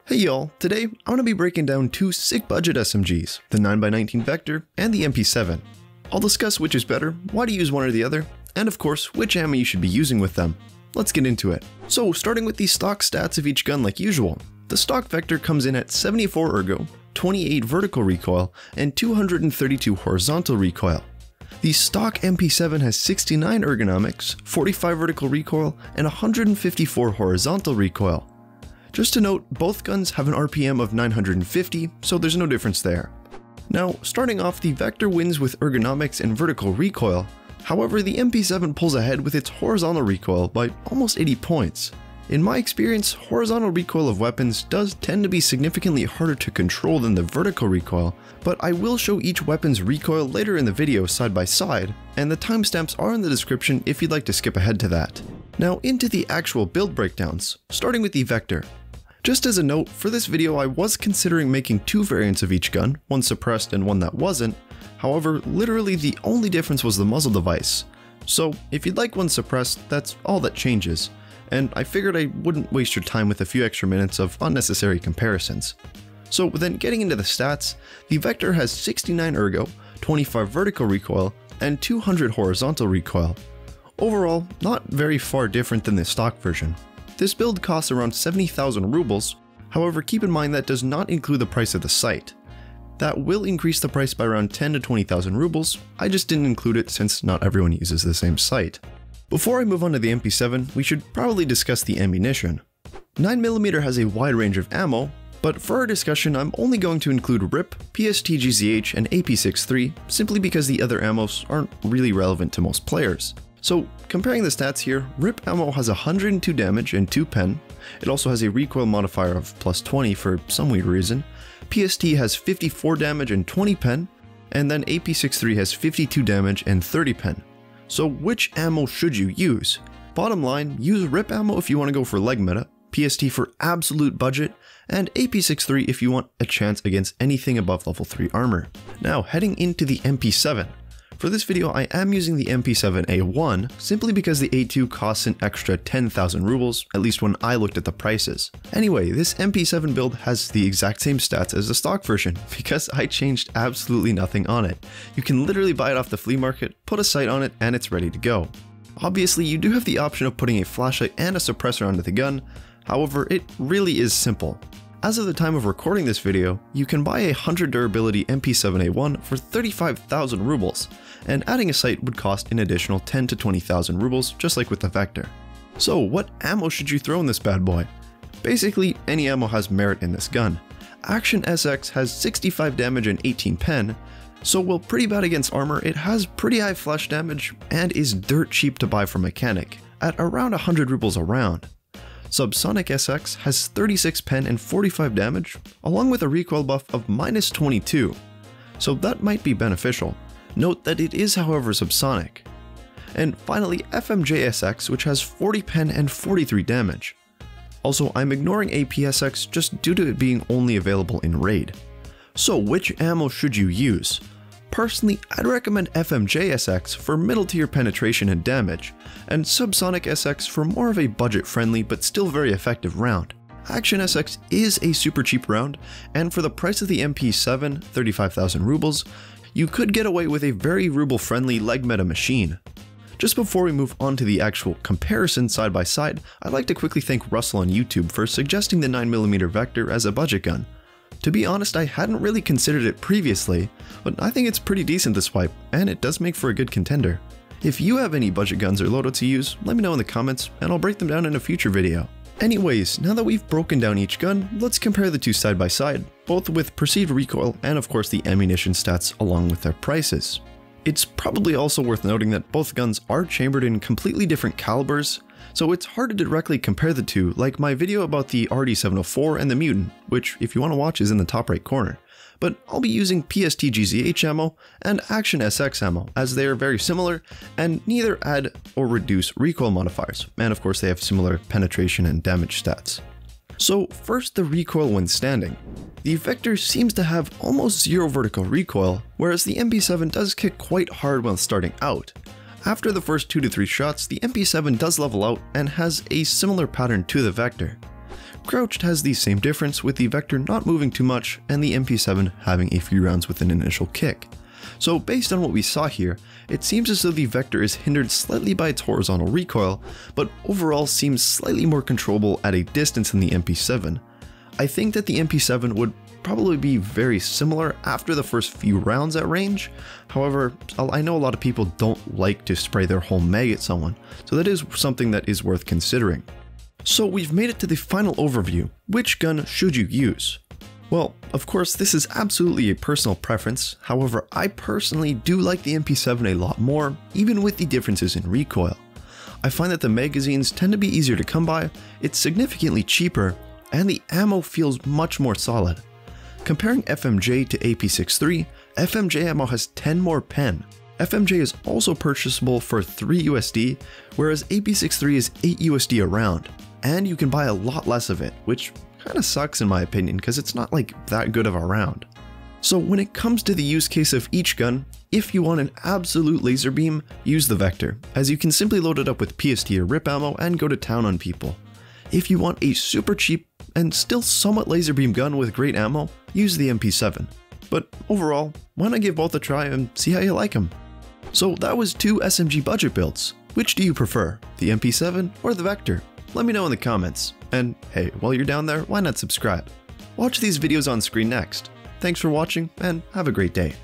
Hey y'all, today I'm going to be breaking down two sick budget SMGs, the 9x19 Vector and the MP7. I'll discuss which is better, why to use one or the other, and of course which ammo you should be using with them. Let's get into it. So starting with the stock stats of each gun like usual, the stock Vector comes in at 74 ergo, 28 vertical recoil, and 232 horizontal recoil. The stock MP7 has 69 ergonomics, 45 vertical recoil, and 154 horizontal recoil. Just to note, both guns have an RPM of 950, so there's no difference there. Now, starting off, the Vector wins with ergonomics and vertical recoil, however the MP7 pulls ahead with its horizontal recoil by almost 80 points. In my experience, horizontal recoil of weapons does tend to be significantly harder to control than the vertical recoil, but I will show each weapon's recoil later in the video side by side, and the timestamps are in the description if you'd like to skip ahead to that. Now into the actual build breakdowns, starting with the Vector. Just as a note, for this video I was considering making two variants of each gun, one suppressed and one that wasn't, however literally the only difference was the muzzle device. So if you'd like one suppressed, that's all that changes, and I figured I wouldn't waste your time with a few extra minutes of unnecessary comparisons. So then getting into the stats, the Vector has 69 ergo, 25 vertical recoil, and 200 horizontal recoil. Overall, not very far different than the stock version. This build costs around 70,000 rubles, however keep in mind that does not include the price of the sight. That will increase the price by around 10 to 20,000 rubles, I just didn't include it since not everyone uses the same sight. Before I move on to the MP7, we should probably discuss the ammunition. 9mm has a wide range of ammo, but for our discussion I'm only going to include RIP, PST-GZH, and AP63 simply because the other ammos aren't really relevant to most players. So comparing the stats here, RIP ammo has 102 damage and 2 pen, it also has a recoil modifier of plus 20 for some weird reason, PST has 54 damage and 20 pen, and then AP63 has 52 damage and 30 pen. So which ammo should you use? Bottom line, use RIP ammo if you want to go for leg meta, PST for absolute budget, and AP63 if you want a chance against anything above level 3 armor. Now heading into the MP7. For this video I am using the MP7A1 simply because the A2 costs an extra 10,000 rubles, at least when I looked at the prices. Anyway, this MP7 build has the exact same stats as the stock version because I changed absolutely nothing on it. You can literally buy it off the flea market, put a sight on it, and it's ready to go. Obviously you do have the option of putting a flashlight and a suppressor onto the gun, however it really is simple. As of the time of recording this video, you can buy a 100 durability MP7A1 for 35,000 rubles, and adding a sight would cost an additional 10 to 20,000 rubles just like with the Vector. So what ammo should you throw in this bad boy? Basically any ammo has merit in this gun. Action SX has 65 damage and 18 pen, so while pretty bad against armor, it has pretty high flash damage and is dirt cheap to buy from mechanic, at around 100 rubles a round. Subsonic SX has 36 pen and 45 damage, along with a recoil buff of minus 22, so that might be beneficial. Note that it is however subsonic. And finally FMJ SX, which has 40 pen and 43 damage. Also I'm ignoring APSX just due to it being only available in raid. So which ammo should you use? Personally, I'd recommend FMJ SX for middle tier penetration and damage, and Subsonic SX for more of a budget friendly but still very effective round. Action SX is a super cheap round, and for the price of the MP7, 35,000 rubles, you could get away with a very ruble friendly leg meta machine. Just before we move on to the actual comparison side by side, I'd like to quickly thank Russel on YouTube for suggesting the 9mm Vector as a budget gun. To be honest, I hadn't really considered it previously, but I think it's pretty decent this wipe, and it does make for a good contender. If you have any budget guns or loadouts to use, let me know in the comments, and I'll break them down in a future video. Anyways, now that we've broken down each gun, let's compare the two side by side, both with perceived recoil and of course the ammunition stats along with their prices. It's probably also worth noting that both guns are chambered in completely different calibers, so it's hard to directly compare the two, like my video about the RD704 and the Mutant, which if you want to watch is in the top right corner. But I'll be using PST-GZH ammo and Action SX ammo, as they are very similar, and neither add or reduce recoil modifiers, and of course they have similar penetration and damage stats. So first the recoil when standing. The Vector seems to have almost zero vertical recoil, whereas the MP7 does kick quite hard when starting out. After the first 2 to 3 shots, the MP7 does level out and has a similar pattern to the Vector. Crouched has the same difference, with the Vector not moving too much and the MP7 having a few rounds with an initial kick. So based on what we saw here, it seems as though the Vector is hindered slightly by its horizontal recoil, but overall seems slightly more controllable at a distance than the MP7. I think that the MP7 would probably be very similar after the first few rounds at range. However, I know a lot of people don't like to spray their whole mag at someone, so that is something that is worth considering. So we've made it to the final overview. Which gun should you use? Well, of course, this is absolutely a personal preference. However, I personally do like the MP7 a lot more, even with the differences in recoil. I find that the magazines tend to be easier to come by, it's significantly cheaper, and the ammo feels much more solid. Comparing FMJ to AP63, FMJ ammo has 10 more pen. FMJ is also purchasable for 3 USD, whereas AP63 is 8 USD a round, and you can buy a lot less of it, which kind of sucks in my opinion because it's not like that good of a round. So when it comes to the use case of each gun, if you want an absolute laser beam, use the Vector, as you can simply load it up with PST or RIP ammo and go to town on people. If you want a super cheap and still somewhat laser beam gun with great ammo, use the MP7. But overall, why not give both a try and see how you like them? So that was 2 SMG budget builds. Which do you prefer, the MP7 or the Vector? Let me know in the comments. And hey, while you're down there, why not subscribe? Watch these videos on screen next. Thanks for watching and have a great day.